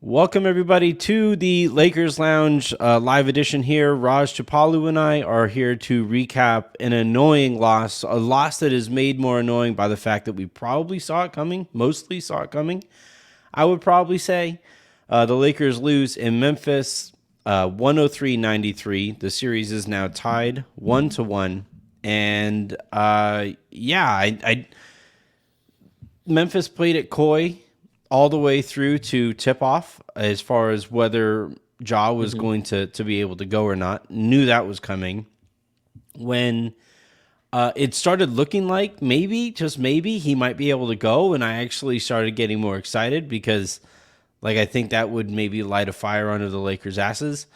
Welcome, everybody, to the Lakers Lounge live edition here. Raj Chapalu and I are here to recap an annoying loss, a loss that is made more annoying by the fact that we probably saw it coming, mostly saw it coming. I would probably say the Lakers lose in Memphis 103-93. The series is now tied 1-1. And Memphis played it coy all the way through to tip off as far as whether Ja was going to be able to go or not. Knew that was coming. When it started looking like maybe, just maybe, he might be able to go, and I actually started getting more excited because I think that would maybe light a fire under the Lakers' asses.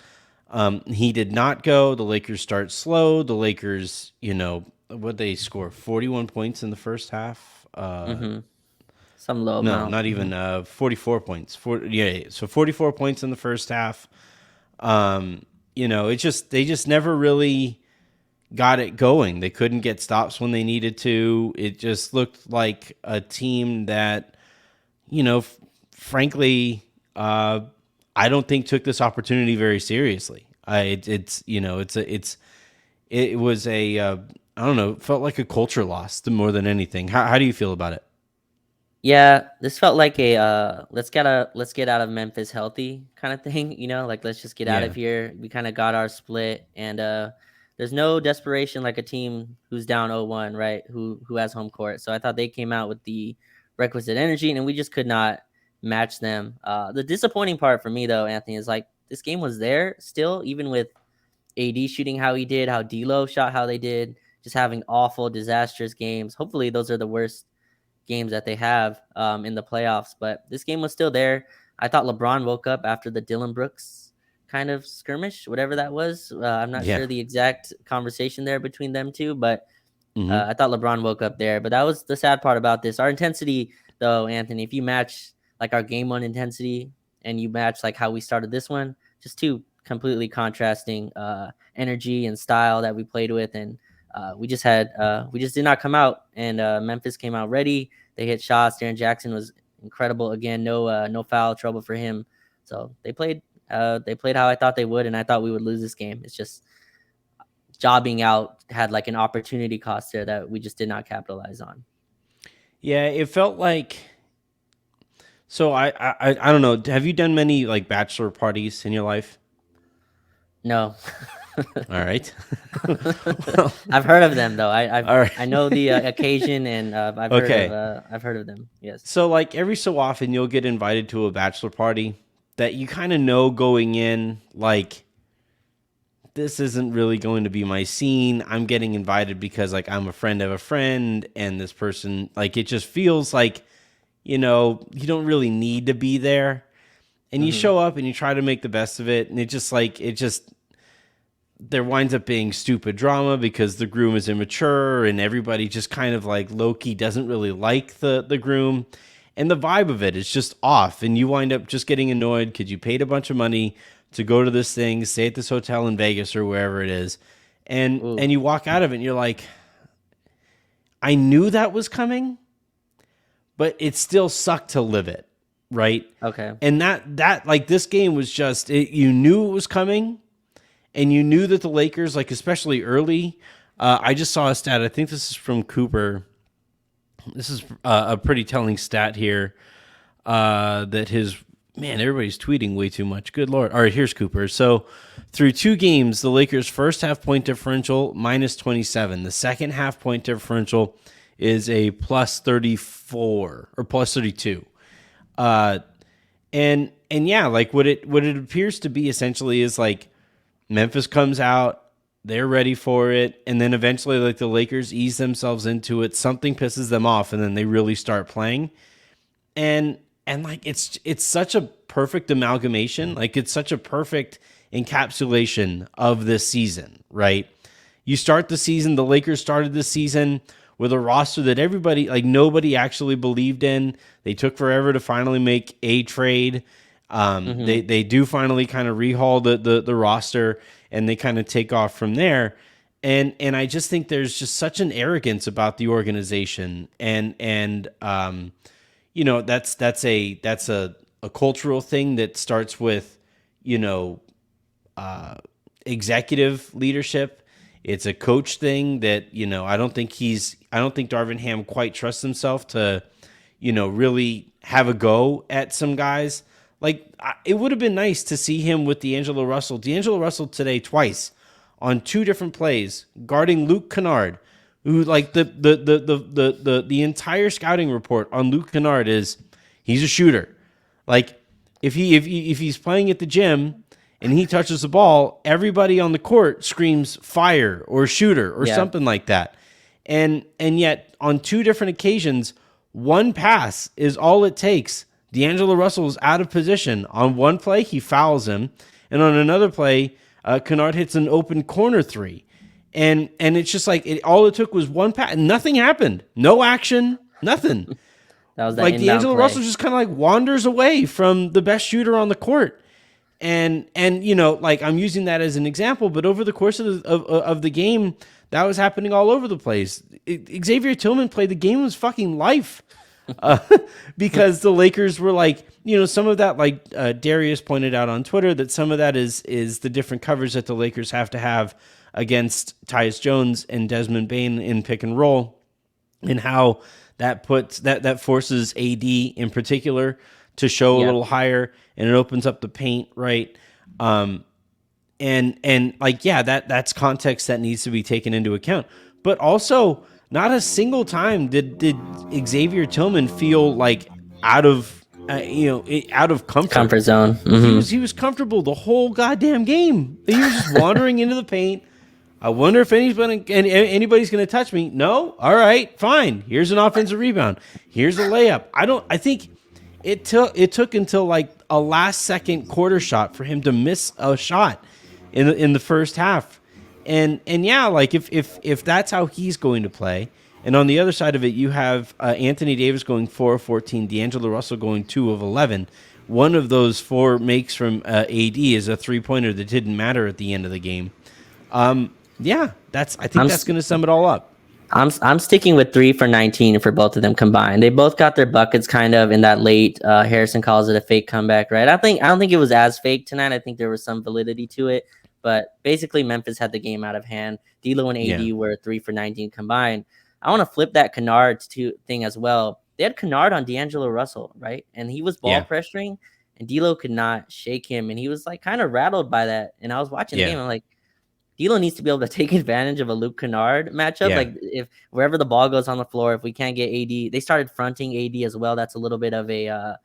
He did not go. The Lakers start slow. The Lakers, what they score? 41 points in the first half. Some low No, amount. not even 44 points. So 44 points in the first half. They just never really got it going. They couldn't get stops when they needed to. It just looked like a team that, frankly, I don't think took this opportunity very seriously. It was a I don't know, felt like a culture loss more than anything. How do you feel about it? Yeah, this felt like a let's get out of Memphis healthy kind of thing, like let's just get out of Yeah. here. We kind of got our split and there's no desperation like a team who's down 0-1, right? Who has home court. So I thought they came out with the requisite energy and we just could not match them. The disappointing part for me though, Anthony, is like this game was there still even with AD shooting how he did, how D'Lo shot how they did, just having awful disastrous games. Hopefully those are the worst games that they have in the playoffs. But this game was still there. I thought LeBron woke up after the Dylan Brooks kind of skirmish, whatever that was. I'm not Yeah. sure the exact conversation there between them two, but Hmm. I thought LeBron woke up there. But that was the sad part about this. Our intensity, though, Anthony, if you match like our game one intensity and you match like how we started this one, just two completely contrasting energy and style that we played with. And we just did not come out. And Memphis came out ready. They hit shots. Darren Jackson was incredible again. No foul trouble for him. So they played how I thought they would, and I thought we would lose this game. It's just jobbing out had like an opportunity cost there that we just did not capitalize on. Yeah, it felt like. So I don't know. Have you done many like bachelor parties in your life? No. All right. Well, I've heard of them though. all right. I know the occasion, and Okay. I've heard of them. Yes. So like every so often you'll get invited to a bachelor party that you kind of know going in like this isn't really going to be my scene. I'm getting invited because like I'm a friend of a friend and this person like it just feels like you don't really need to be there. And you Mm-hmm. show up and you try to make the best of it and there winds up being stupid drama because the groom is immature and everybody just kind of like low-key doesn't really like the groom, and the vibe of it is just off, and you wind up just getting annoyed because you paid a bunch of money to go to this thing, stay at this hotel in Vegas or wherever it is, and Ooh. you walk out of it and you're like, I knew that was coming, but it still sucked to live it, right? Okay. And that like this game was just you knew it was coming, and you knew that the Lakers, like especially early, I just saw a stat. I think this is from Cooper. This is a pretty telling stat here. That his man, everybody's tweeting way too much. Good lord! All right, here's Cooper. So through two games, the Lakers' first half point differential -27. The second half point differential is a +34 or +32. Uh, and yeah, like what it appears to be essentially is like Memphis comes out, they're ready for it, and then eventually like the Lakers ease themselves into it, something pisses them off, and then they really start playing. And like it's such a perfect amalgamation, like it's such a perfect encapsulation of this season, right? You start the season, the Lakers started the season with a roster that everybody, like nobody actually believed in. They took forever to finally make a trade. They Mm-hmm. they do finally kind of rehaul the roster and they kind of take off from there. And I just think there's just such an arrogance about the organization, and that's a a cultural thing that starts with, executive leadership. It's a coach thing that, I don't think Darvin Ham quite trusts himself to, really have a go at some guys. Like, it would have been nice to see him with D'Angelo Russell. D'Angelo Russell today twice on 2 different plays guarding Luke Kennard, who, like, the entire scouting report on Luke Kennard is he's a shooter. Like, if he's playing at the gym and he touches the ball, everybody on the court screams fire or shooter or something like that. And yet on 2 different occasions, one pass is all it takes. D'Angelo Russell is out of position. On one play, he fouls him. And on another play, Kennard hits an open corner 3. And it's just like, all it took was one pass. Nothing happened. No action. Nothing. That was that like D'Angelo play. Russell just kind of like wanders away from the best shooter on the court. And like, I'm using that as an example, but over the course of the game, that was happening all over the place. Xavier Tillman played the game of his fucking life. Because the Lakers were like, some of that, like Darius pointed out on Twitter, that some of that is the different coverage that the Lakers have to have against Tyus Jones and Desmond Bane in pick and roll, and how that puts that forces AD in particular to show a little higher, and it opens up the paint, right? And like, that's context that needs to be taken into account, but also, not a single time did Xavier Tillman feel like out of comfort zone. Mm-hmm. He was comfortable the whole goddamn game. He was just wandering into the paint. I wonder if anybody's going to touch me. No, all right, fine. Here's an offensive rebound. Here's a layup. I think it took until like a last second quarter shot for him to miss a shot in the first half. And like if that's how he's going to play, and on the other side of it, you have Anthony Davis going 4 of 14, D'Angelo Russell going 2 of 11. One of those 4 makes from AD is a 3-pointer that didn't matter at the end of the game. I think that's going to sum it all up. I'm sticking with 3 for 19 for both of them combined. They both got their buckets kind of in that late. Harrison calls it a fake comeback, right? I don't think it was as fake tonight. I think there was some validity to it. But basically, Memphis had the game out of hand. D'Lo and AD were 3 for 19 combined. I want to flip that Kennard thing as well. They had Kennard on D'Angelo Russell, right? And he was ball pressuring, and D'Lo could not shake him. And he was like kind of rattled by that. And I was watching the game. I'm like, D'Lo needs to be able to take advantage of a Luke Kennard matchup. Like, if wherever the ball goes on the floor, if we can't get AD, they started fronting AD as well. That's a little bit of a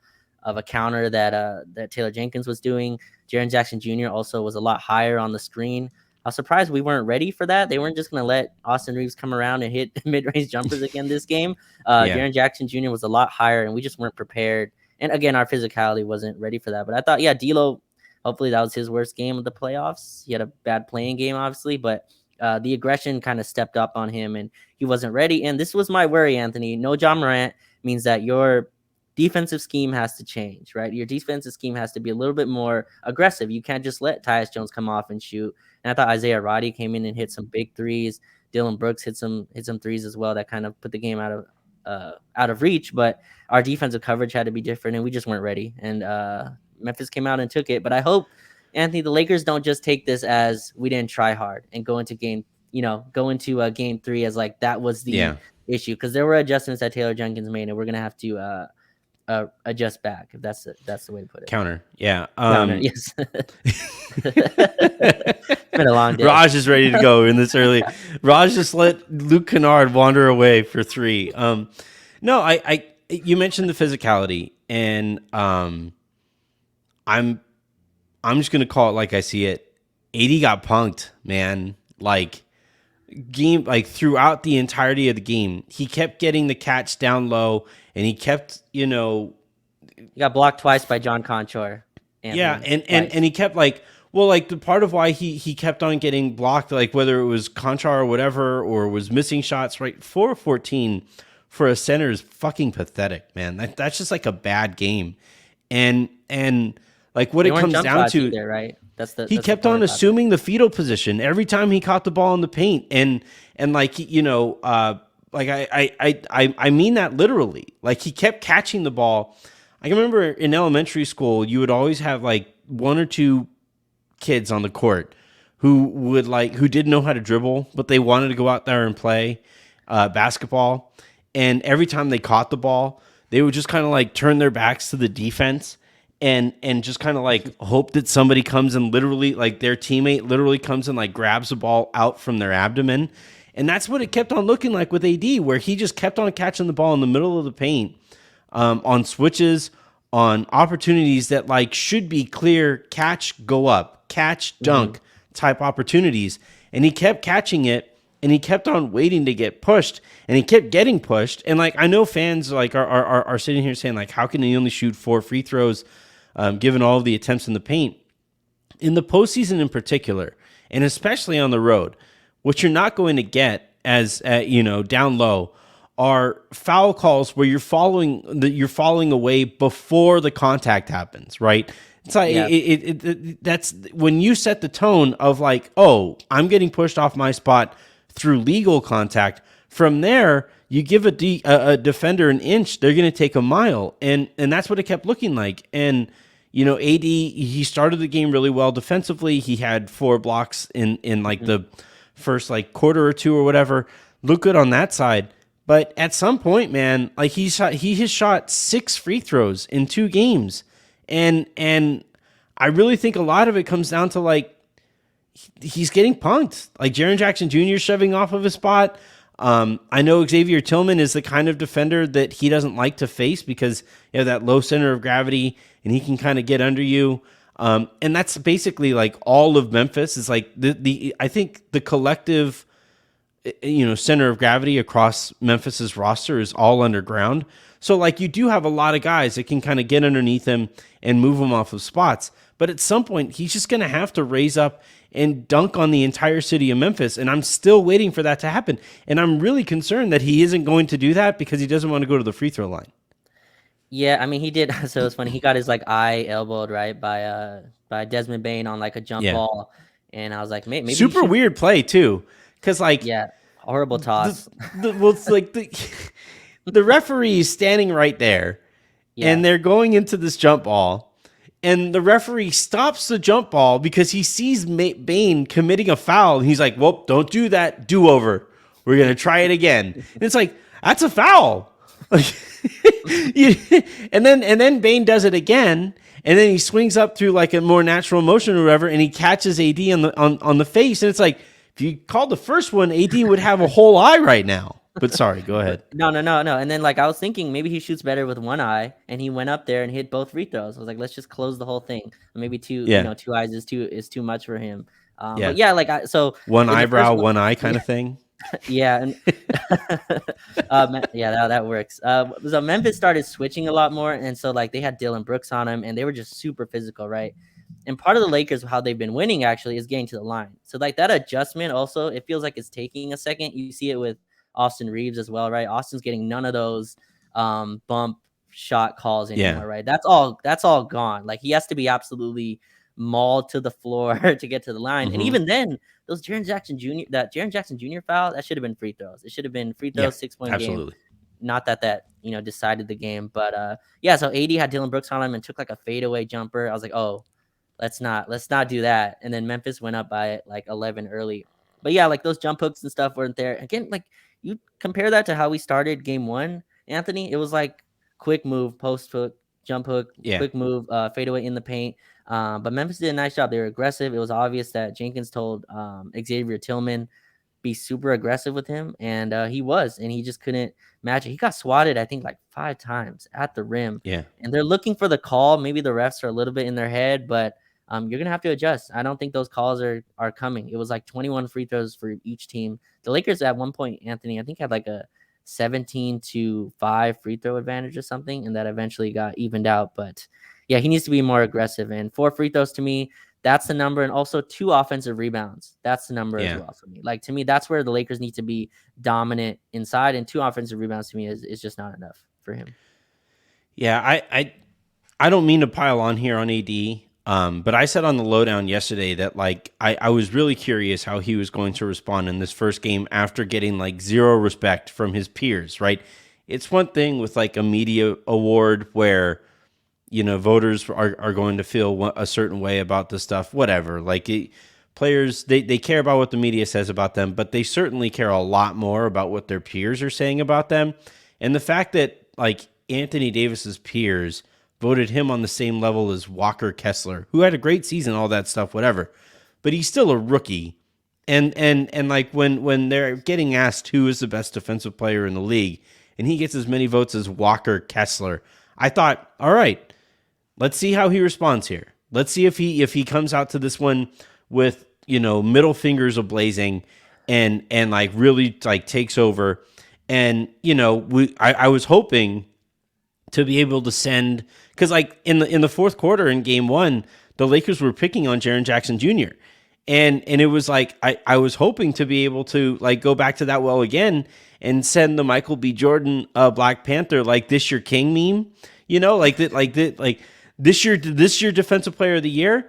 counter that Taylor Jenkins was doing. Jaren Jackson Jr. also was a lot higher on the screen. I was surprised we weren't ready for that. They weren't just going to let Austin Reeves come around and hit mid-range jumpers again this game. Jaren Jackson Jr. was a lot higher, and we just weren't prepared. And again, our physicality wasn't ready for that. But I thought, D'Lo, hopefully that was his worst game of the playoffs. He had a bad playing game, obviously, but the aggression kind of stepped up on him, and he wasn't ready. And this was my worry, Anthony. No Ja Morant means that your defensive scheme has to change, right? Your defensive scheme has to be a little bit more aggressive. You can't just let Tyus Jones come off and shoot. And I thought Isaiah Roddy came in and hit some big threes. Dylan Brooks hit some threes as well that kind of put the game out of reach. But our defensive coverage had to be different, and we just weren't ready. And Memphis came out and took it. But I hope, Anthony, the Lakers don't just take this as we didn't try hard and go into game 3 as like that was the issue, because there were adjustments that Taylor Jenkins made, and we're gonna have to adjust back, if that's the way to put it. Counter. Yes. It's been a long day. Raj is ready to go in this early. Raj just let Luke Kennard wander away for 3. No, I you mentioned the physicality, and I'm just gonna call it like I see it. AD got punked, man. Like throughout the entirety of the game, he kept getting the catch down low, and he kept, he got blocked twice by John Conchor. And he kept the part of why he kept on getting blocked, like whether it was Conchar or whatever, or was missing shots, right? 4 of 14 for a center is fucking pathetic, man. That's just like a bad game. And like what it comes down to, either, right? He kept on assuming the fetal position every time he caught the ball in the paint, and like I mean that literally. Like, he kept catching the ball. I can remember in elementary school, you would always have like one or two kids on the court who didn't know how to dribble, but they wanted to go out there and play basketball. And every time they caught the ball, they would just kind of like turn their backs to the defense and just kind of like hope that somebody comes and literally like their teammate literally comes and like grabs the ball out from their abdomen. And that's what it kept on looking like with AD, where he just kept on catching the ball in the middle of the paint on switches, on opportunities that like should be clear catch, go up, catch, dunk type opportunities. And he kept catching it, and he kept on waiting to get pushed, and he kept getting pushed. And like I know fans like are sitting here saying like, how can he only shoot 4 free throws given all of the attempts in the paint? In the postseason in particular, and especially on the road, what you're not going to get as down low are foul calls where you're falling away before the contact happens, right? It's like that's when you set the tone of like, oh, I'm getting pushed off my spot through legal contact. From there, you give a defender an inch, they're going to take a mile, and that's what it kept looking like. And AD, he started the game really well defensively. He had 4 blocks in like the first like quarter or two or whatever. Look good on that side. But at some point, man, like he has shot 6 free throws in 2 games. And I really think a lot of it comes down to like he's getting punked. Like Jaren Jackson Jr. shoving off of his spot. I know Xavier Tillman is the kind of defender that he doesn't like to face because you have that low center of gravity and he can kind of get under you. And that's basically like all of Memphis is like I think the collective center of gravity across Memphis's roster is all underground. So like you do have a lot of guys that can kind of get underneath him and move him off of spots. But at some point, he's just going to have to raise up and dunk on the entire city of Memphis. And I'm still waiting for that to happen. And I'm really concerned that he isn't going to do that because he doesn't want to go to the free throw line. Yeah, I mean, he did. So it's funny. He got his like eye elbowed right by Desmond Bane on like a jump ball. And I was like, maybe super weird play too. Because like, horrible toss. It's like the referee is standing right there and they're going into this jump ball. And the referee stops the jump ball because he sees Bane committing a foul. And he's like, well, don't do that. Do over. We're going to try it again. And it's like, that's a foul. and then Bane does it again. And then he swings up through like a more natural motion or whatever. And he catches AD on the face. And it's like, if you called the first one, AD would have a whole eye right now. But sorry, go ahead. No. And then like I was thinking maybe he shoots better with one eye, and he went up there and hit both free throws. I was like, let's just close the whole thing. Maybe 2 eyes is too much for him. But like so one eyebrow, one eye kind of thing. Yeah, and that works. So Memphis started switching a lot more, and so like they had Dylan Brooks on him, and they were just super physical, right? And part of the Lakers, how they've been winning actually, is getting to the line. So like that adjustment also, it feels like it's taking a second. You see it with Austin Reeves as well, right? Austin's getting none of those bump shot calls anymore, right? That's all gone. Like he has to be absolutely mauled to the floor to get to the line. And even then, those Jaren Jackson Jr. foul, that should have been free throws. It should have been free throws, 6-point game. Not that decided the game, but so AD had Dylan Brooks on him and took like a fadeaway jumper. I was like, oh, let's not do that. And then Memphis went up by like 11 early. But yeah, like those jump hooks and stuff weren't there. Again, like you compare that to how we started game 1, Anthony, it was like quick move, post hook, jump hook, quick move, fadeaway in the paint. But Memphis did a nice job. They were aggressive. It was obvious that Jenkins told Xavier Tillman be super aggressive with him, and he was, and he just couldn't match it. He got swatted, I think, like 5 times at the rim. Yeah, and they're looking for the call. Maybe the refs are a little bit in their head, but you're gonna have to adjust. I don't think those calls are coming. It was like 21 free throws for each team. The Lakers at one point, Anthony, I think had like a 17-5 free throw advantage or something, and that eventually got evened out. But yeah, he needs to be more aggressive. And 4 free throws to me, that's the number. And also 2 offensive rebounds. That's the number as well for me. Like, to me, that's where the Lakers need to be dominant inside. And 2 offensive rebounds to me is just not enough for him. Yeah, I don't mean to pile on here on AD. But I said on the lowdown yesterday that like I was really curious how he was going to respond in this first game after getting like 0 respect from his peers, right? It's one thing with like a media award where voters are going to feel a certain way about this stuff, whatever. Players, they care about what the media says about them, but they certainly care a lot more about what their peers are saying about them. And the fact that like Anthony Davis's peers voted him on the same level as Walker Kessler, who had a great season, all that stuff, whatever, but he's still a rookie. And like when they're getting asked who is the best defensive player in the league, and he gets as many votes as Walker Kessler, I thought, all right, let's see how he responds here. Let's see if he comes out to this one with middle fingers ablazing and like really like takes over. And I was hoping to be able to send, because like in the fourth quarter in game one, the Lakers were picking on Jaren Jackson Jr. And it was like I was hoping to be able to like go back to that well again and send the Michael B. Jordan Black Panther like this your king meme, like this year defensive player of the year.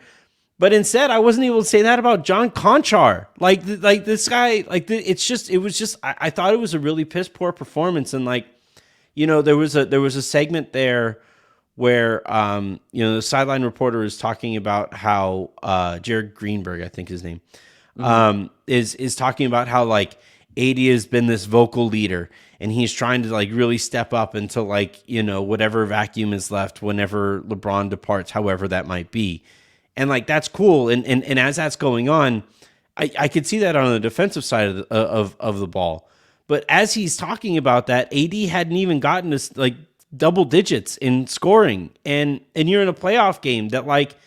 But instead, I wasn't able to say that about John Conchar. Like this guy, I thought it was a really piss poor performance. And like, there was a segment there where, the sideline reporter is talking about how, Jared Greenberg, I think his name, is talking about how like AD has been this vocal leader and he's trying to like really step up into like, whatever vacuum is left whenever LeBron departs, however that might be. And like that's cool, and as that's going on, I could see that on the defensive side of the ball. But as he's talking about that, AD hadn't even gotten to like double digits in scoring, and you're in a playoff game that like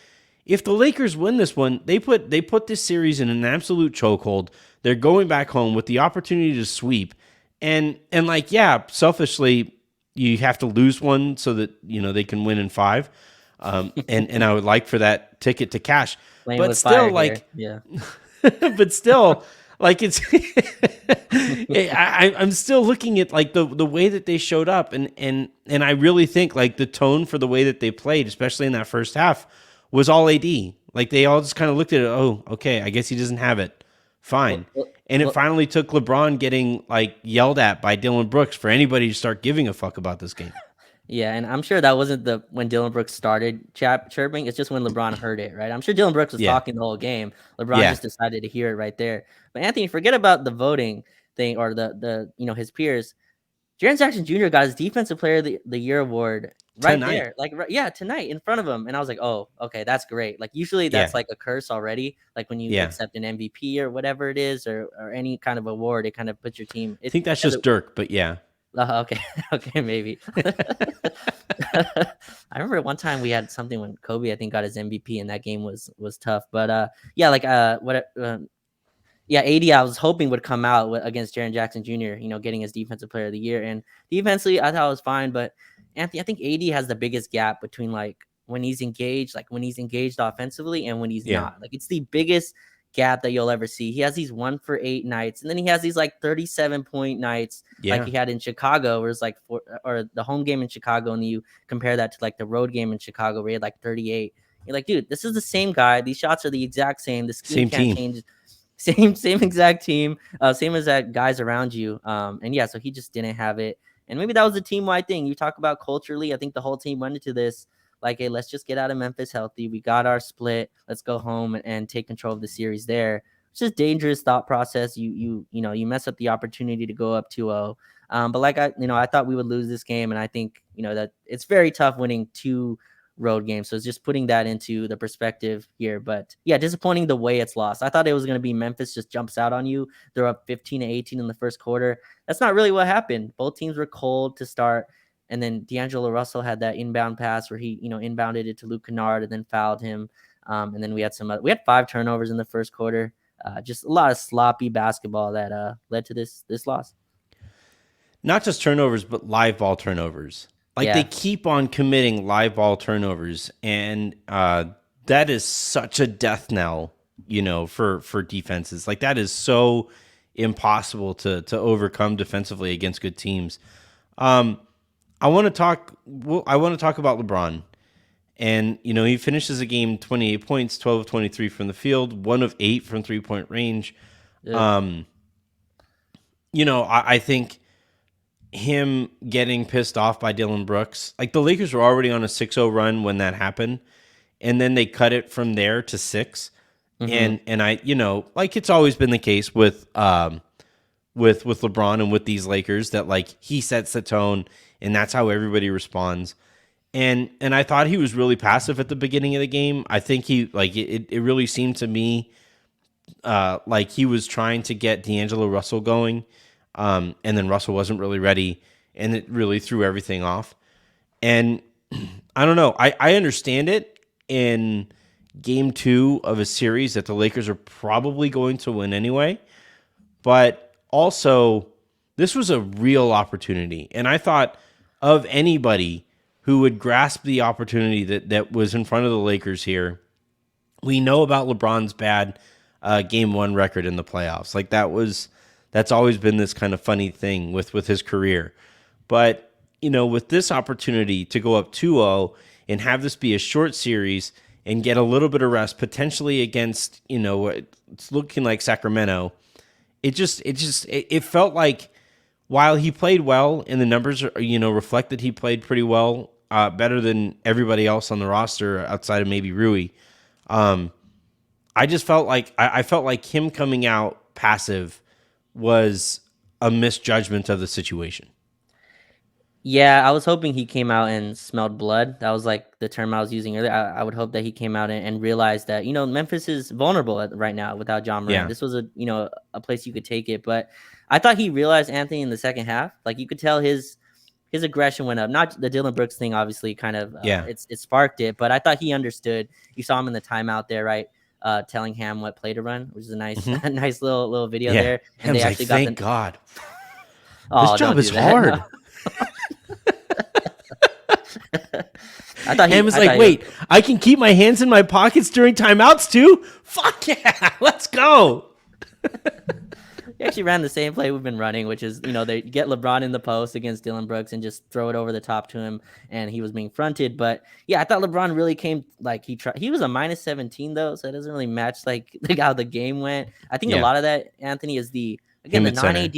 if the Lakers win this one, they put this series in an absolute chokehold. They're going back home with the opportunity to sweep, and like yeah, selfishly you have to lose one so that they can win in 5. And I would like for that ticket to cash, but still like, yeah, but still like it's, I'm still looking at like the way that they showed up and I really think like the tone for the way that they played, especially in that first half, was all AD. Like they all just kind of looked at it. Oh, okay. I guess he doesn't have it. Fine. And it finally took LeBron getting like yelled at by Dylan Brooks for anybody to start giving a fuck about this game. Yeah, and I'm sure that wasn't when Dillon Brooks started chirping. It's just when LeBron heard it, right? I'm sure Dillon Brooks was talking the whole game. LeBron just decided to hear it right there. But Anthony, forget about the voting thing or the his peers. Jaren Jackson Jr. got his Defensive Player of the Year award right there, like tonight in front of him, and I was like, oh, okay, that's great. Like usually that's like a curse already. Like when you accept an MVP or whatever it is, or any kind of award, it kind of puts your team. I think that's just Dirk, but yeah. Okay, maybe. I remember one time we had something when Kobe, I think, got his MVP, and that game was tough. But AD, I was hoping would come out against Jaren Jackson Jr., getting his Defensive Player of the Year. And defensively, I thought it was fine. But Anthony, I think AD has the biggest gap between like when he's engaged offensively and when he's not. Like it's the biggest gap that you'll ever see. He has these 1 for 8 nights, and then he has these like 37-point nights like he had in Chicago, where it's like or the home game in Chicago, and you compare that to like the road game in Chicago where he had like 38. You're like, dude, this is the same guy. These shots are the exact same. The scheme can't change. Same exact team, same exact guys around you. So he just didn't have it. And maybe that was a team-wide thing. You talk about culturally, I think the whole team went into this like, hey, let's just get out of Memphis healthy. We got our split. Let's go home and take control of the series there. It's just dangerous thought process. You mess up the opportunity to go up 2-0. But like I thought we would lose this game, and I think that it's very tough winning 2 road games. So it's just putting that into the perspective here. But yeah, disappointing the way it's lost. I thought it was going to be Memphis just jumps out on you. They're up 15-18 in the first quarter. That's not really what happened. Both teams were cold to start. And then D'Angelo Russell had that inbound pass where he, inbounded it to Luke Kennard and then fouled him. And then we had 5 turnovers in the first quarter. Just a lot of sloppy basketball that led to this loss. Not just turnovers, but live ball turnovers. They keep on committing live ball turnovers, and that is such a death knell, for defenses. Like that is so impossible to overcome defensively against good teams. I want to talk about LeBron, and he finishes the game 28 points, 12 of 23 from the field, 1 of 8 from 3-point range. Yeah. I think him getting pissed off by Dylan Brooks. Like the Lakers were already on a 6-0 run when that happened, and then they cut it from there to 6. Mm-hmm. And I, like it's always been the case with LeBron and with these Lakers that like he sets the tone and that's how everybody responds. And I thought he was really passive at the beginning of the game. I think he like it really seemed to me like he was trying to get D'Angelo Russell going. And then Russell wasn't really ready, and it really threw everything off. And I don't know. I understand it in game 2 of a series that the Lakers are probably going to win anyway. But also, this was a real opportunity. And I thought of anybody who would grasp the opportunity that was in front of the Lakers here. We know about LeBron's bad game 1 record in the playoffs. Like that's always been this kind of funny thing with his career. But, with this opportunity to go up 2-0 and have this be a short series and get a little bit of rest, potentially against, it's looking like Sacramento, it felt like while he played well and the numbers, reflect that he played pretty well, better than everybody else on the roster outside of maybe Rui. I just felt like I felt like him coming out passive was a misjudgment of the situation. Yeah, I was hoping he came out and smelled blood. That was like the term I was using earlier. I would hope that he came out and realized that, Memphis is vulnerable right now without John Moran. Yeah. This was a place you could take it. But I thought he realized Anthony in the second half. Like you could tell his aggression went up. Not the Dylan Brooks thing, obviously, kind of it sparked it. But I thought he understood. You saw him in the timeout there, right? Telling Ham what play to run, which is a nice, a nice little video there. And they actually got thank God. Oh, this job is that. hard. No. I thought Ham was like, wait, I can keep my hands in my pockets during timeouts too? Fuck yeah, let's go. He actually ran the same play we've been running, which is, they get LeBron in the post against Dylan Brooks and just throw it over the top to him, and he was being fronted. But yeah, I thought LeBron really came like he tried. He was a -17 though, so it doesn't really match like how the game went. I think a lot of that, Anthony, is the non-AD.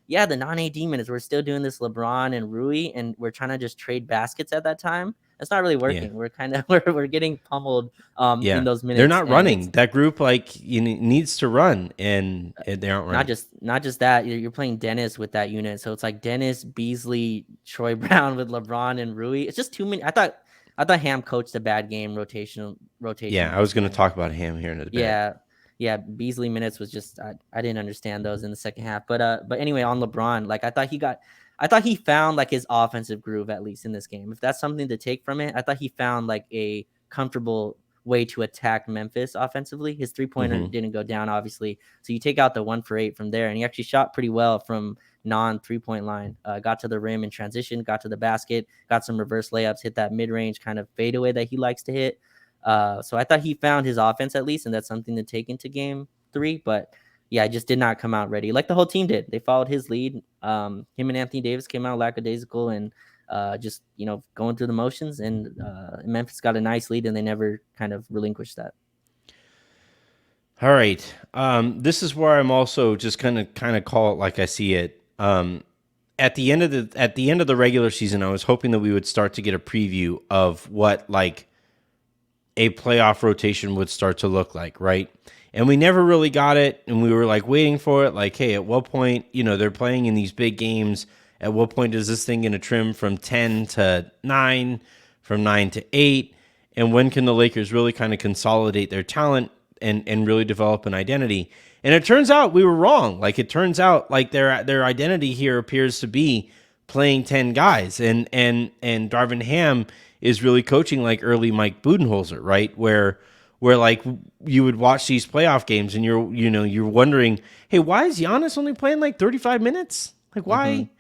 Yeah, the non-AD minutes. We're still doing this LeBron and Rui, and we're trying to just trade baskets at that time. It's not really working. Yeah. We're kind of we're getting pummeled in those minutes. They're not running. That group needs to run, and they aren't running. Not just that. You're playing Dennis with that unit, so it's like Dennis, Beasley, Troy Brown with LeBron and Rui. It's just too many. I thought Ham coached a bad game rotation. Yeah, I was going to talk about Ham here in a bit. Yeah, Beasley minutes was just I didn't understand those in the second half. But anyway, on LeBron, like I thought he found like his offensive groove, at least in this game. If that's something to take from it, I thought he found like a comfortable way to attack Memphis offensively. His 3-pointer didn't go down, obviously. So you take out the 1 for 8 from there, and he actually shot pretty well from non-3-point line. Got to the rim in transition, got to the basket, got some reverse layups, hit that mid-range kind of fadeaway that he likes to hit. So I thought he found his offense at least, and that's something to take into game 3. But yeah, I just did not come out ready like the whole team did. They followed his lead. Him and Anthony Davis came out lackadaisical and just going through the motions. And Memphis got a nice lead, and they never kind of relinquished that. All right, this is where I'm also just kind of call it like I see it. At the end of the regular season, I was hoping that we would start to get a preview of what like a playoff rotation would start to look like, right? And we never really got it, and we were like waiting for it, like, hey, at what point, they're playing in these big games, at what point is this thing going to trim from 10 to 9, from 9 to 8, and when can the Lakers really kind of consolidate their talent and really develop an identity? And it turns out we were wrong. Like, it turns out like their identity here appears to be playing 10 guys, and Darvin Ham is really coaching like early Mike Budenholzer, right? Where like you would watch these playoff games and you're wondering, hey, why is Giannis only playing like 35 minutes? Like why?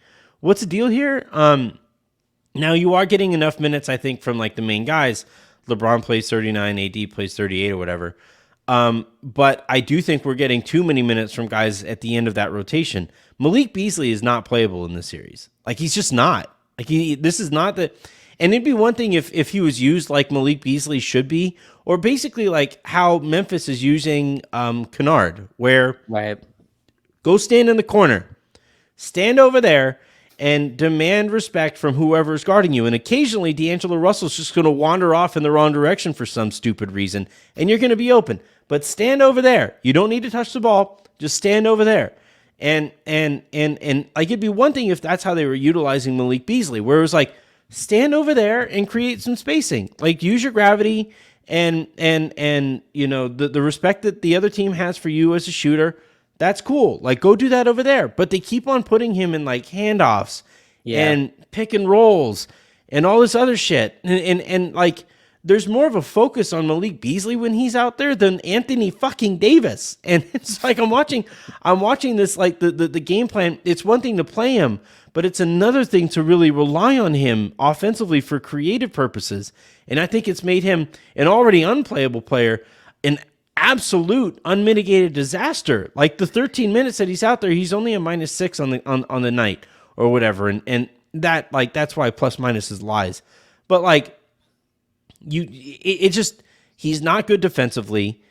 What's the deal here? Now you are getting enough minutes, I think, from like the main guys. LeBron plays 39, AD plays 38 or whatever. But I do think we're getting too many minutes from guys at the end of that rotation. Malik Beasley is not playable in this series. Like he's just not. Like this is not the. And it'd be one thing if he was used like Malik Beasley should be, or basically like how Memphis is using Kennard, where right, go stand in the corner, stand over there, and demand respect from whoever is guarding you. And occasionally, D'Angelo Russell's just going to wander off in the wrong direction for some stupid reason, and you're going to be open. But stand over there. You don't need to touch the ball. Just stand over there. And like, it'd be one thing if that's how they were utilizing Malik Beasley, where it was like, stand over there and create some spacing. Like, use your gravity and you know, the respect that the other team has for you as a shooter. That's cool. Like, go do that over there. But they keep on putting him in like handoffs and pick and rolls and all this other shit. And like, there's more of a focus on Malik Beasley when he's out there than Anthony fucking Davis. And it's like, I'm watching this, like the game plan. It's one thing to play him, but it's another thing to really rely on him offensively for creative purposes. And I think it's made him an already unplayable player an absolute unmitigated disaster. Like, the 13 minutes that he's out there, he's only a -6 on the night or whatever. And that, like, that's why plus minus is lies. But like, he's not good defensively.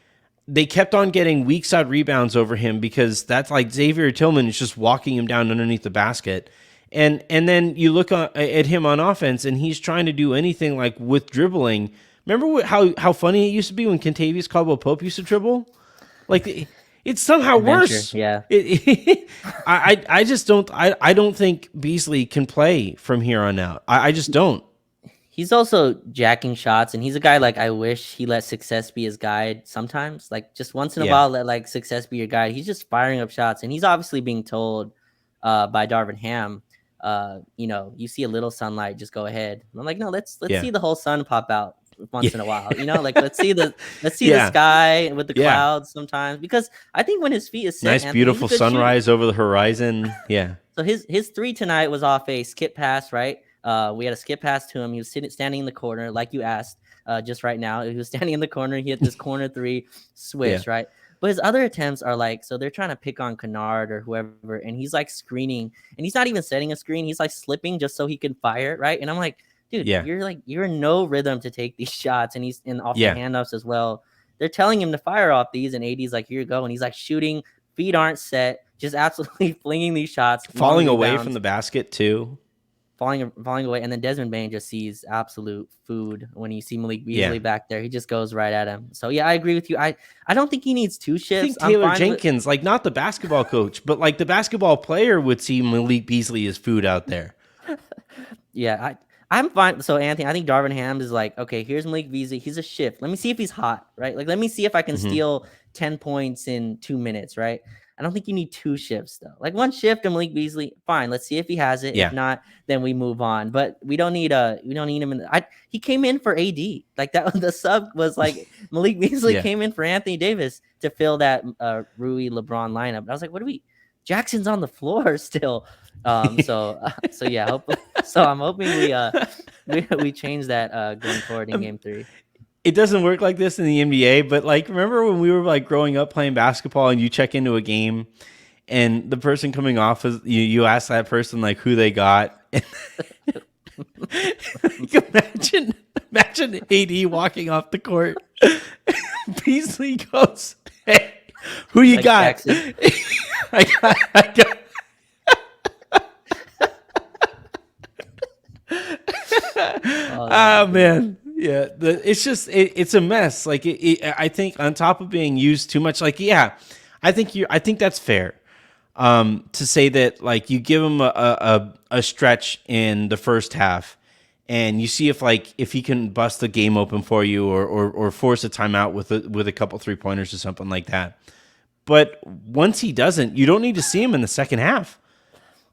They kept on getting weak side rebounds over him because that's like Xavier Tillman is just walking him down underneath the basket. And then you look at him on offense, and he's trying to do anything like with dribbling. Remember how funny it used to be when Kentavious Caldwell-Pope used to dribble? Like, it's somehow worse. Yeah. I just don't. I don't think Beasley can play from here on out. I just don't. He's also jacking shots, and he's a guy, like, I wish he let success be his guide sometimes. Like, just once in a while, let like success be your guide. He's just firing up shots, and he's obviously being told by Darvin Ham, you know, you see a little sunlight, just go ahead. And I'm like, no, let's see the whole sun pop out once in a while. You know, like, let's see the sky with the clouds sometimes, because I think when his feet is set, nice, Anthony, beautiful sunrise over the horizon. Yeah. So his three tonight was off a skip pass, right? We had a skip pass to him. He was standing in the corner, like you asked just right now. He was standing in the corner. He hit this corner three switch, right? But his other attempts are like, so they're trying to pick on Kennard or whoever, and he's like screening, and he's not even setting a screen. He's like slipping just so he can fire, right? And I'm like, dude, you're in no rhythm to take these shots, and he's in off the handoffs as well. They're telling him to fire off these, and AD's like, here you go, and he's like shooting, feet aren't set, just absolutely flinging these shots, falling away from the basket too. Falling away, and then Desmond Bane just sees absolute food when you see Malik Beasley back there. He just goes right at him. So yeah, I agree with you. I don't think he needs two shifts. I think Taylor Jenkins, like, not the basketball coach, but like the basketball player, would see Malik Beasley as food out there. Yeah, I'm fine. So Anthony, I think Darvin Ham is like, okay, here's Malik Beasley. He's a shift. Let me see if he's hot, right? Like, let me see if I can steal 10 points in 2 minutes, right? I don't think you need two shifts, though. Like, one shift and Malik Beasley, fine. Let's see if he has it. If not, then we move on. But we don't need him. He came in for AD. Like, that the sub was like Malik Beasley came in for Anthony Davis to fill that Rui LeBron lineup. And I was like, Jackson's on the floor still. So yeah. So I'm hoping we change that going forward in game 3. It doesn't work like this in the NBA, but like, remember when we were like growing up playing basketball and you check into a game and the person coming off is you ask that person like who they got. Imagine AD walking off the court. Beasley goes, "Hey, who you got?" I got. Oh man. Yeah, it's a mess. Like, I think on top of being used too much, like, I think that's fair. To say that, like, you give him a stretch in the first half, and you see if he can bust the game open for you, or force a timeout with a couple 3-pointers or something like that. But once he doesn't, you don't need to see him in the second half.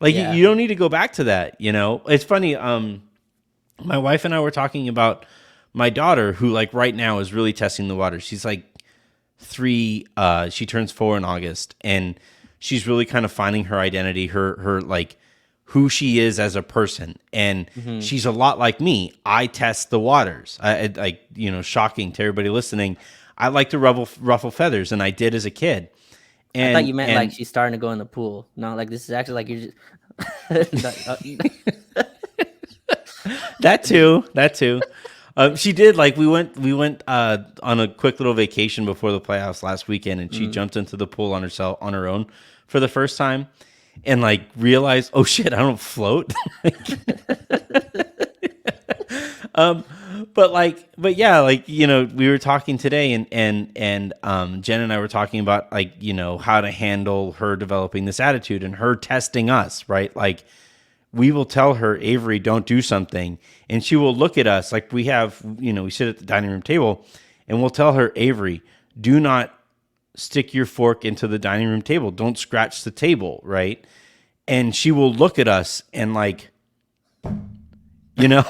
Like, you don't need to go back to that. You know, it's funny. My wife and I were talking about my daughter, who like right now is really testing the water. She's like 3. She turns 4 in August, and she's really kind of finding her identity, her like who she is as a person. And she's a lot like me. I test the waters. I like, you know, shocking to everybody listening, I like to ruffle feathers, and I did as a kid. And I thought you meant like she's starting to go in the pool. No, like, this is actually like you're just that too. She did, like, we went on a quick little vacation before the playoffs last weekend, and she jumped into the pool on her own for the first time. and like realize, oh shit, I don't float. um, but yeah, like, you know, we were talking today, and Jen and I were talking about, like, you know, how to handle her developing this attitude and her testing us, right? Like, we will tell her, Avery, don't do something, and she will look at us like we have, you know, we sit at the dining room table, and we'll tell her, Avery, do not stick your fork into the dining room table. Don't scratch the table, right? And she will look at us and like, you know,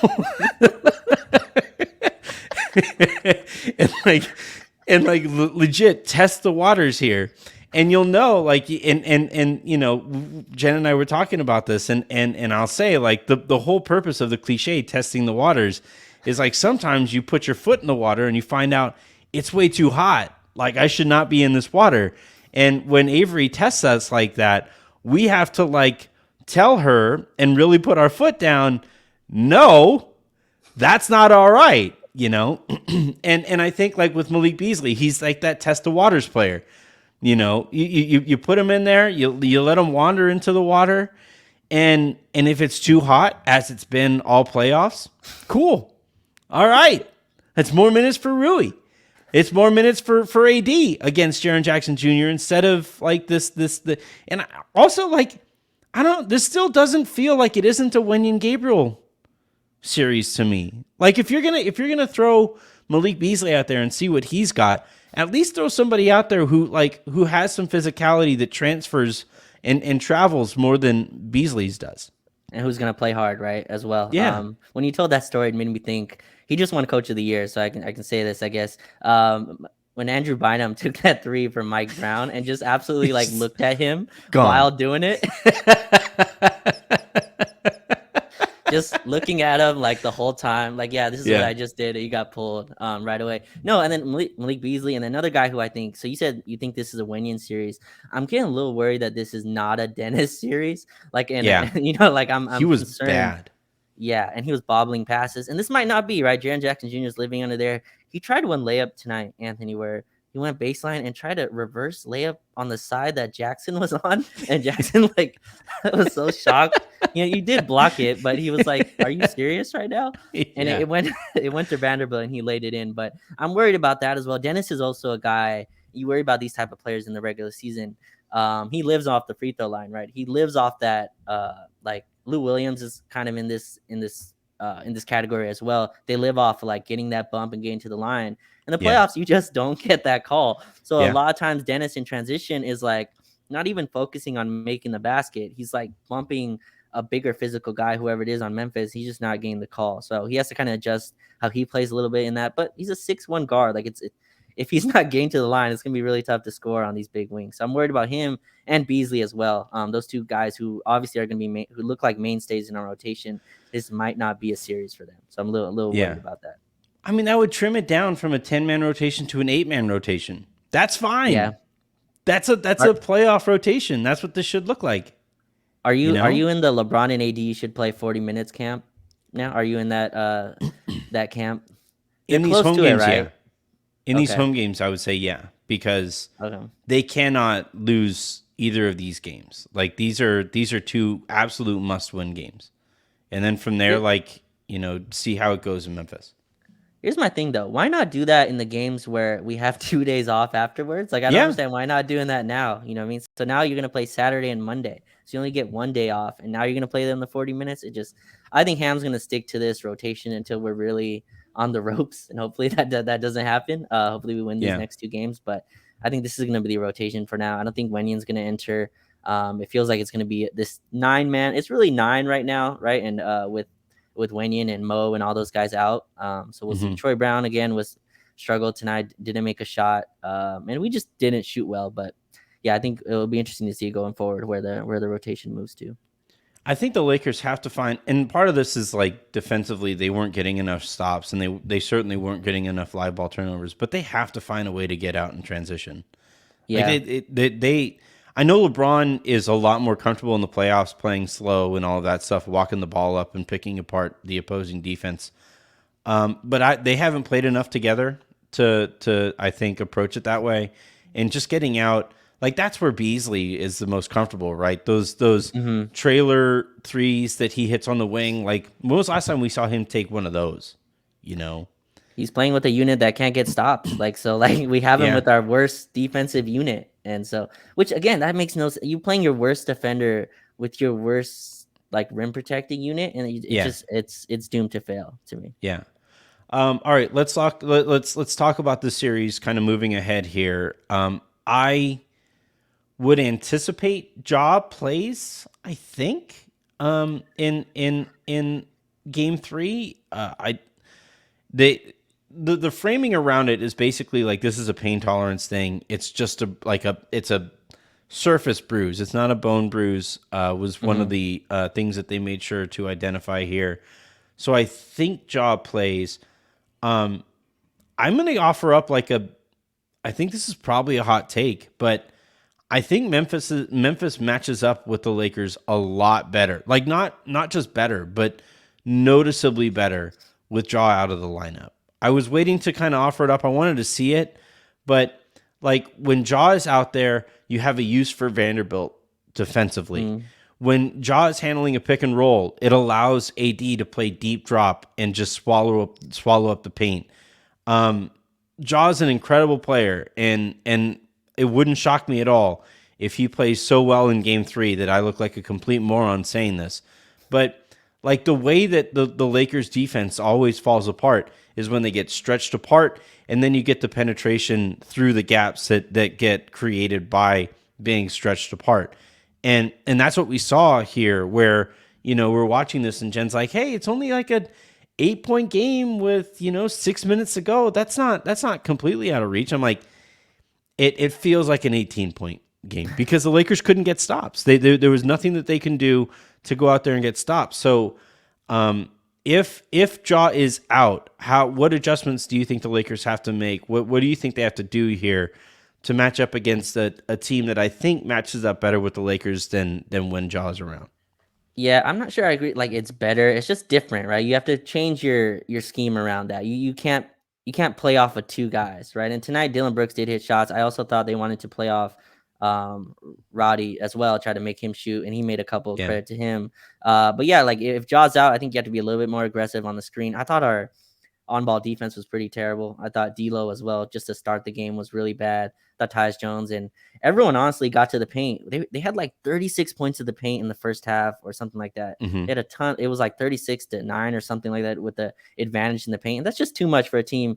and like legit test the waters here. And you'll know, like, and you know, Jen and I were talking about this, and I'll say, like, the whole purpose of the cliche testing the waters is, like, sometimes you put your foot in the water and you find out it's way too hot. Like, I should not be in this water. And when Avery tests us like that, we have to, like, tell her and really put our foot down. No, that's not all right, you know. and I think, like, with Malik Beasley, he's like that test the waters player. You know, you put him in there, you let him wander into the water, and if it's too hot, as it's been all playoffs, cool. All right. That's more minutes for Rui. It's more minutes for AD against Jaren Jackson Jr. instead of like and also, like, this still doesn't feel like it isn't a Wenyen Gabriel series to me. Like, if you're gonna throw Malik Beasley out there and see what he's got, at least throw somebody out there who has some physicality that transfers and travels more than Beasley's does. And who's going to play hard, right, as well. Yeah. When you told that story, it made me think he just won Coach of the Year, so I can say this, I guess. When Andrew Bynum took that three from Mike Brown and just absolutely like looked at him while doing it. Just looking at him like the whole time, like, yeah, this is what I just did. You got pulled right away. No, and then Malik Beasley and another guy who I think, so you said you think this is a Wenyen series. I'm getting a little worried that this is not a Dennis series. Like, and you know, like I'm he was concerned. Bad. Yeah, and he was bobbling passes. And this might not be, right? Jaren Jackson Jr. is living under there. He tried one layup tonight, Anthony, where he went baseline and tried to reverse layup on the side that Jackson was on. And Jackson, like, was so shocked. You know, you did block it, but he was like, "Are you serious right now?" And it went to Vanderbilt, and he laid it in. But I'm worried about that as well. Dennis is also a guy you worry about these type of players in the regular season. He lives off the free throw line, right? He lives off that. Like Lou Williams is kind of in this category as well. They live off of like getting that bump and getting to the line. In the playoffs, you just don't get that call. So a lot of times Dennis in transition is like not even focusing on making the basket. He's like bumping a bigger physical guy, whoever it is on Memphis. He's just not getting the call. So he has to kind of adjust how he plays a little bit in that. But he's a 6'1" guard. Like if he's not getting to the line, it's going to be really tough to score on these big wings. So I'm worried about him and Beasley as well. Those two guys who obviously are going to be who look like mainstays in our rotation. This might not be a series for them. So I'm a little worried about that. I mean, that would trim it down from a 10-man rotation to an 8-man rotation. That's fine. Yeah. That's a playoff rotation. That's what this should look like. Are you in the LeBron and AD should play 40 minutes camp now? Are you in that that camp? In these home games, right? Yeah. In these home games, I would say because they cannot lose either of these games. Like, these are two absolute must-win games. And then from there, see how it goes in Memphis. Here's my thing, though. Why not do that in the games where we have 2 days off afterwards? Like, I don't understand why not doing that now. You know what I mean? So now you're going to play Saturday and Monday. So you only get 1 day off. And now you're going to play them the 40 minutes. I think Ham's going to stick to this rotation until we're really on the ropes. And hopefully that doesn't happen. Hopefully we win these next 2 games. But I think this is going to be the rotation for now. I don't think Wenyen's going to enter. It feels like it's going to be this 9-man. It's really 9 right now, right? And with Wenyen and Mo and all those guys out. So we'll see. Troy Brown again was struggled tonight, didn't make a shot. And we just didn't shoot well. But yeah, I think it'll be interesting to see going forward where the rotation moves to. I think the Lakers have to find, and part of this is like defensively, they weren't getting enough stops, and they certainly weren't getting enough live ball turnovers, but they have to find a way to get out in transition. Yeah. Like I know LeBron is a lot more comfortable in the playoffs playing slow and all of that stuff, walking the ball up and picking apart the opposing defense. But they haven't played enough together to I think approach it that way. And just getting out, like that's where Beasley is the most comfortable, right? Those Hmm. trailer threes that he hits on the wing. Like when was the last time we saw him take one of those? You know? He's playing with a unit that can't get stops. Like so, like we have him Yeah. with our worst defensive unit, and so which again that makes no sense. You playing your worst defender with your worst like rim protecting unit, and it Yeah. just it's doomed to fail to me. Yeah. All right, let's talk about the series kind of moving ahead here. I would anticipate Ja plays, I think, in game 3. They the framing around it is basically like this is a pain tolerance thing. It's just it's a surface bruise. It's not a bone bruise. Was one of the things that they made sure to identify here. So I think Ja plays. I'm going to offer up I think this is probably a hot take, but I think Memphis matches up with the Lakers a lot better. Like not just better, but noticeably better with Ja out of the lineup. I was waiting to kind of offer it up. I wanted to see it, but like when Ja is out there, you have a use for Vanderbilt defensively. When Ja is handling a pick and roll, it allows AD to play deep drop and just swallow up the paint. Ja is an incredible player, and it wouldn't shock me at all if he plays so well in game 3 that I look like a complete moron saying this. But like the way that the Lakers defense always falls apart is when they get stretched apart, and then you get the penetration through the gaps that get created by being stretched apart. And that's what we saw here where, we're watching this and Jen's like, hey, it's only like a 8-point game with, 6 minutes to go. That's not completely out of reach. I'm like, it feels like an 18-point game because the Lakers couldn't get stops. There was nothing that they can do to go out there and get stops. So if Ja is out, what adjustments do you think the Lakers have to make? What do you think they have to do here to match up against a team that I think matches up better with the Lakers than when Ja is around? Yeah, I'm not sure I agree. Like it's better. It's just different, right? You have to change your scheme around that. You can't play off of two guys, right? And tonight Dylan Brooks did hit shots. I also thought they wanted to play off Roddy as well, try to make him shoot, and he made a couple. Yeah. Credit to him. But yeah, like if Jaws out, I think you have to be a little bit more aggressive on the screen. I thought our on-ball defense was pretty terrible. I thought D'Lo as well, just to start the game, was really bad. I thought Tyus Jones and everyone honestly got to the paint. They had like 36 points of the paint in the first half or something like that. Mm-hmm. They had a ton. It was like 36-9 or something like that with the advantage in the paint. And that's just too much for a team.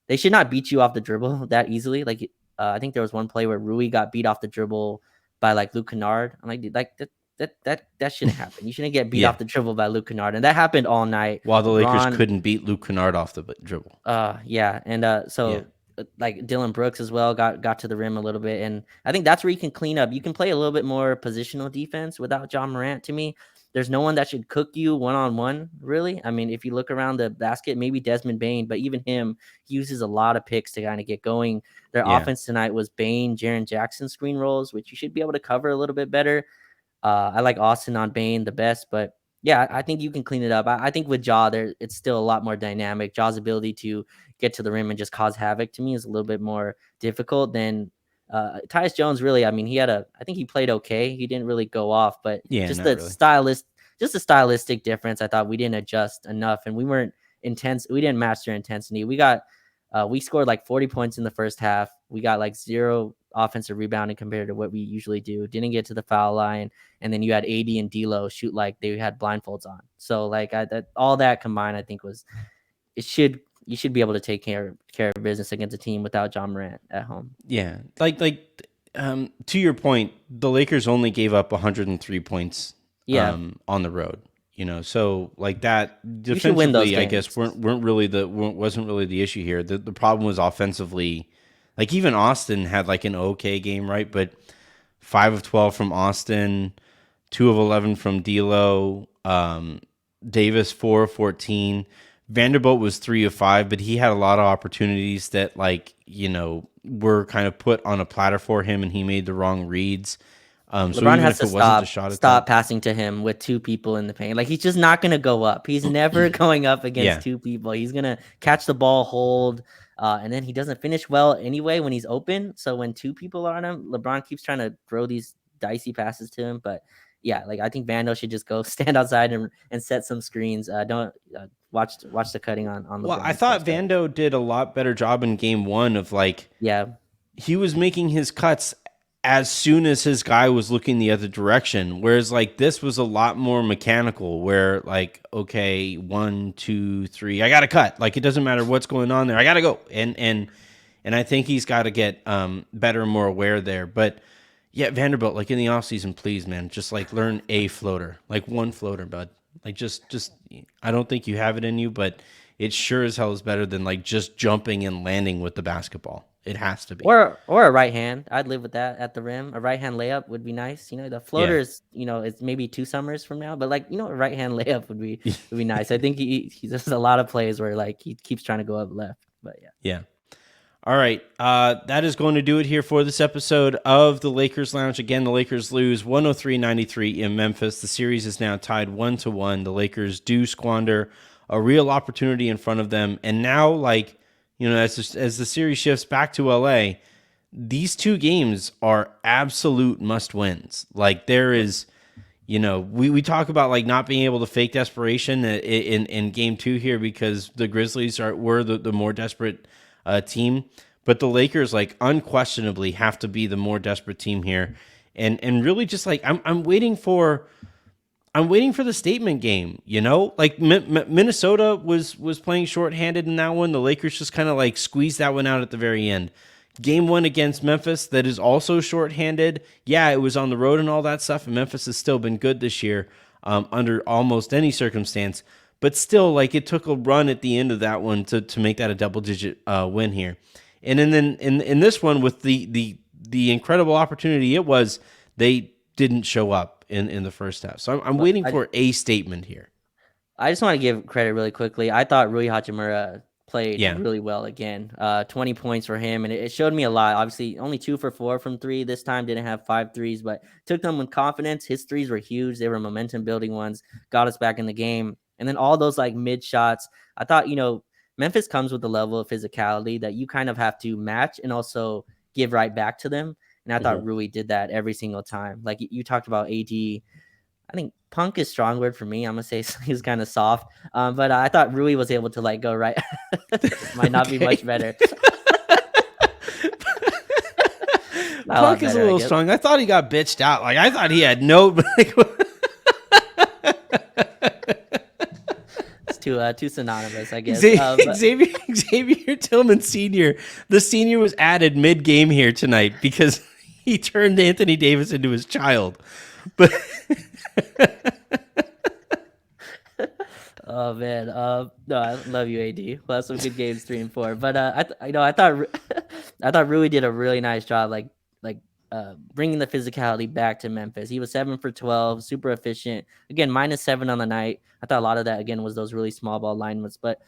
They should not beat you off the dribble that easily. Like I think there was one play where Rui got beat off the dribble by like Luke Kennard. I'm like that shouldn't happen. You shouldn't get beat off the dribble by Luke Kennard, and that happened all night. While the Lakers couldn't beat Luke Kennard off the dribble. Yeah, and like Dylan Brooks as well got to the rim a little bit, and I think that's where you can clean up. You can play a little bit more positional defense without John Morant. To me, there's no one that should cook you one-on-one, really. I mean, if you look around the basket, maybe Desmond Bane, but even him, he uses a lot of picks to kind of get going. Their offense tonight was Bane, Jaren Jackson screen rolls, which you should be able to cover a little bit better. I like Austin on Bane the best, but yeah, I think you can clean it up. I think with Ja, it's still a lot more dynamic. Ja's ability to get to the rim and just cause havoc to me is a little bit more difficult than Tyus Jones. Really, I mean, I think he played okay. He didn't really go off, but just the really. just a stylistic difference. I thought we didn't adjust enough, and we weren't intense. We didn't match their intensity. We scored like 40 points in the first half. We got like 0 offensive rebounding compared to what we usually do. Didn't get to the foul line, and then you had AD and D'Lo shoot like they had blindfolds on. So like all that combined, I think you should be able to take care of business against a team without John Morant at home. Yeah, to your point, the Lakers only gave up 103 points. On the road. So like that defensively, I guess wasn't really the issue here. The problem was offensively. Like even Austin had like an okay game, right? But 5 of 12 from Austin, 2 of 11 from D'Lo, Davis 4 of 14. Vanderbilt was 3 of 5, but he had a lot of opportunities that were kind of put on a platter for him, and he made the wrong reads. LeBron has to stop passing to him with 2 people in the paint. Like he's just not going to go up. He's never going up against 2 people. He's going to catch the ball, hold. And then he doesn't finish well anyway when he's open. So when two people are on him, LeBron keeps trying to throw these dicey passes to him. But yeah, like I think Vando should just go stand outside and set some screens. Don't watch the cutting on Well, LeBron. I thought Vando did a lot better job in game one of like, Yeah, he was making his cuts as soon as his guy was looking the other direction. Whereas like this was a lot more mechanical where like, okay, 1, 2, 3, I got to cut. Like it doesn't matter what's going on there. I got to go. And I think he's got to get better and more aware there. But yeah, Vanderbilt, like in the offseason, please, man, just like learn a floater, like one floater, bud. Like just, I don't think you have it in you, but it sure as hell is better than like just jumping and landing with the basketball. It has to be. or a right hand. I'd live with that at the rim. A right hand layup would be nice. The floaters, it's maybe 2 summers from now, but like a right hand layup would be nice. I think he does a lot of plays where like he keeps trying to go up left. But yeah. Yeah. All right. That is going to do it here for this episode of the Lakers Lounge. Again, the Lakers lose 103-93 in Memphis. The series is now tied 1-1. The Lakers do squander a real opportunity in front of them. And now, like, as the series shifts back to LA, these 2 games are absolute must-wins. Like, there is, we talk about, like, not being able to fake desperation in game 2 here because the Grizzlies were the more desperate team, but the Lakers like unquestionably have to be the more desperate team here, and really just like I'm waiting for the statement game. Like Minnesota was playing shorthanded in that one. The Lakers just kind of like squeezed that one out at the very end. Game 1 against Memphis that is also shorthanded. Yeah, it was on the road and all that stuff, and Memphis has still been good this year under almost any circumstance. But still, like it took a run at the end of that one to make that a double-digit win here. And then in this one, with the incredible opportunity it was, they didn't show up in the first half. So I'm waiting for a statement here. I just want to give credit really quickly. I thought Rui Hachimura played really well again. 20 points for him, and it showed me a lot. Obviously, only 2 for 4 from 3 this time. Didn't have 5 threes, but took them with confidence. His threes were huge. They were momentum-building ones. Got us back in the game. And then all those like mid shots, I thought, Memphis comes with a level of physicality that you kind of have to match and also give right back to them. And I thought Rui did that every single time. Like you talked about AD. I think punk is strong word for me. I'm going to say he's kind of soft. But I thought Rui was able to like go right. Might not be much better. Punk is a little strong. I thought he got bitched out. Like I thought he had no... Too synonymous, I guess. Xavier Tillman Sr. The senior was added mid-game here tonight because he turned Anthony Davis into his child. But oh man, no, I love you, AD. We'll have some good games 3 and 4. But I thought Rui did a really nice job, like bringing the physicality back to Memphis. He was 7 for 12, super efficient. Again, -7 on the night. I thought a lot of that again was those really small ball alignments. But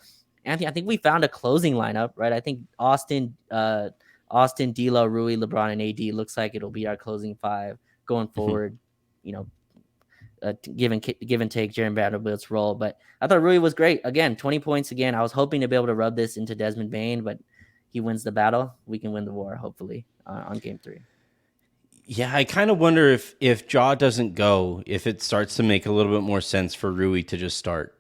Anthony, I think we found a closing lineup, right? I think Austin, D'Lo, Rui, LeBron, and AD looks like it'll be our closing 5 going forward. Give and take Jaren Vanderbilt's role. But I thought Rui was great. Again, 20 points again. I was hoping to be able to rub this into Desmond Bane, but he wins the battle. We can win the war, hopefully, on game 3. Yeah, I kind of wonder if Ja doesn't go, if it starts to make a little bit more sense for Rui to just start,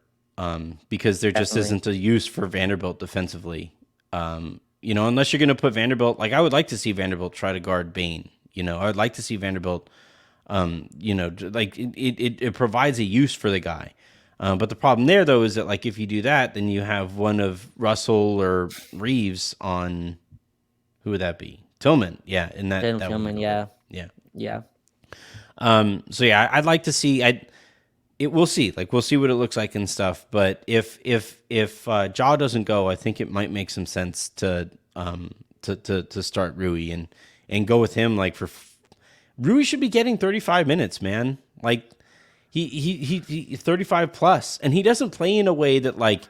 because there just isn't a use for Vanderbilt defensively. Unless you're going to put Vanderbilt, like I would like to see Vanderbilt try to guard Bane. I would like to see Vanderbilt, like it provides a use for the guy. But the problem there, though, is that like if you do that, then you have one of Russell or Reeves on, who would that be? Tillman, yeah, and that Tillman, yeah. So yeah, I'd like to see. We'll see. Like we'll see what it looks like and stuff. But if Ja doesn't go, I think it might make some sense to start Rui and go with him. Like Rui should be getting 35 minutes, man. Like he 35 plus, and he doesn't play in a way that like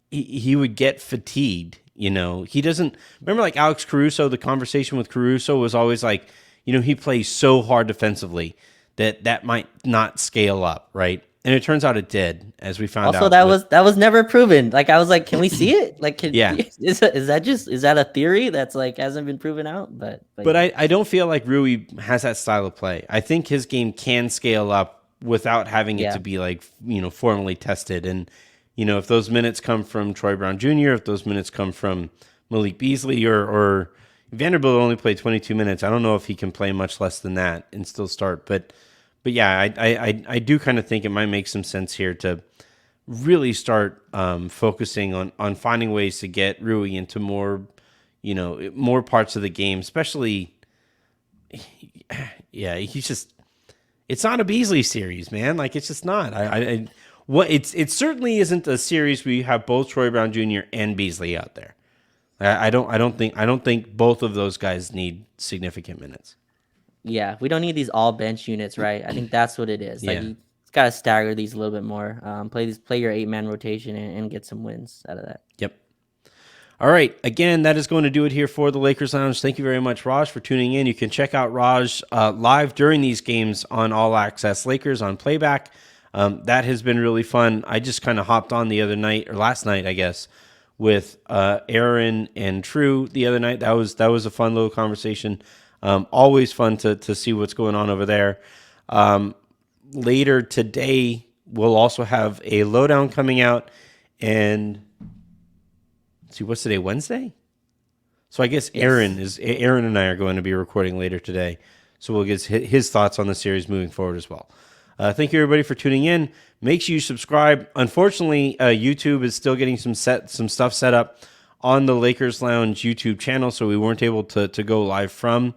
he would get fatigued. He doesn't remember like Alex Caruso. The conversation with Caruso was always like, he plays so hard defensively that might not scale up, right? And it turns out it did, as we found Also, out. that was never proven. Like, I was like, can we see it? Like, Yeah. is that a theory that's like hasn't been proven out? But But I don't feel like Rui has that style of play. I think his game can scale up without having it to be like, formally tested. And, if those minutes come from Troy Brown Jr., if those minutes come from Malik Beasley or Vanderbilt only played 22 minutes. I don't know if he can play much less than that and still start. But yeah, I do kind of think it might make some sense here to really start focusing on finding ways to get Rui into more parts of the game, especially. Yeah, it's not a Beasley series, man. Like, it's just not. It certainly isn't a series where you have both Troy Brown Jr. and Beasley out there. I don't think both of those guys need significant minutes. Yeah, we don't need these all bench units, right? I think that's what it is. Like, you got to stagger these a little bit more. Play your 8-man rotation and get some wins out of that. Yep. All right. Again, that is going to do it here for the Lakers Lounge. Thank you very much, Raj, for tuning in. You can check out Raj live during these games on All Access Lakers on playback. That has been really fun. I just kind of hopped on the other night, or last night, I guess, with Aaron and True the other night. That was a fun little conversation. Always fun to see what's going on over there. Later today, we'll also have a lowdown coming out, and let's see, what's today? Wednesday? So I guess Aaron and I are going to be recording later today. So we'll get his thoughts on the series moving forward as well. Thank you, everybody, for tuning in. Make sure you subscribe. Unfortunately, YouTube is still getting some stuff set up on the Lakers Lounge YouTube channel, so we weren't able to go live from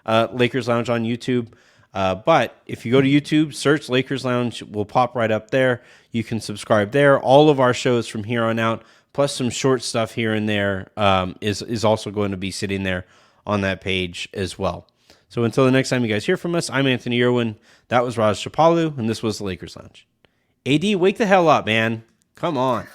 Lakers Lounge on YouTube. But if you go to YouTube, search Lakers Lounge, we'll pop right up there. You can subscribe there. All of our shows from here on out, plus some short stuff here and there, is also going to be sitting there on that page as well. So until the next time you guys hear from us, I'm Anthony Irwin. That was Raj Chapalu, and this was the Lakers Lounge. AD, wake the hell up, man. Come on.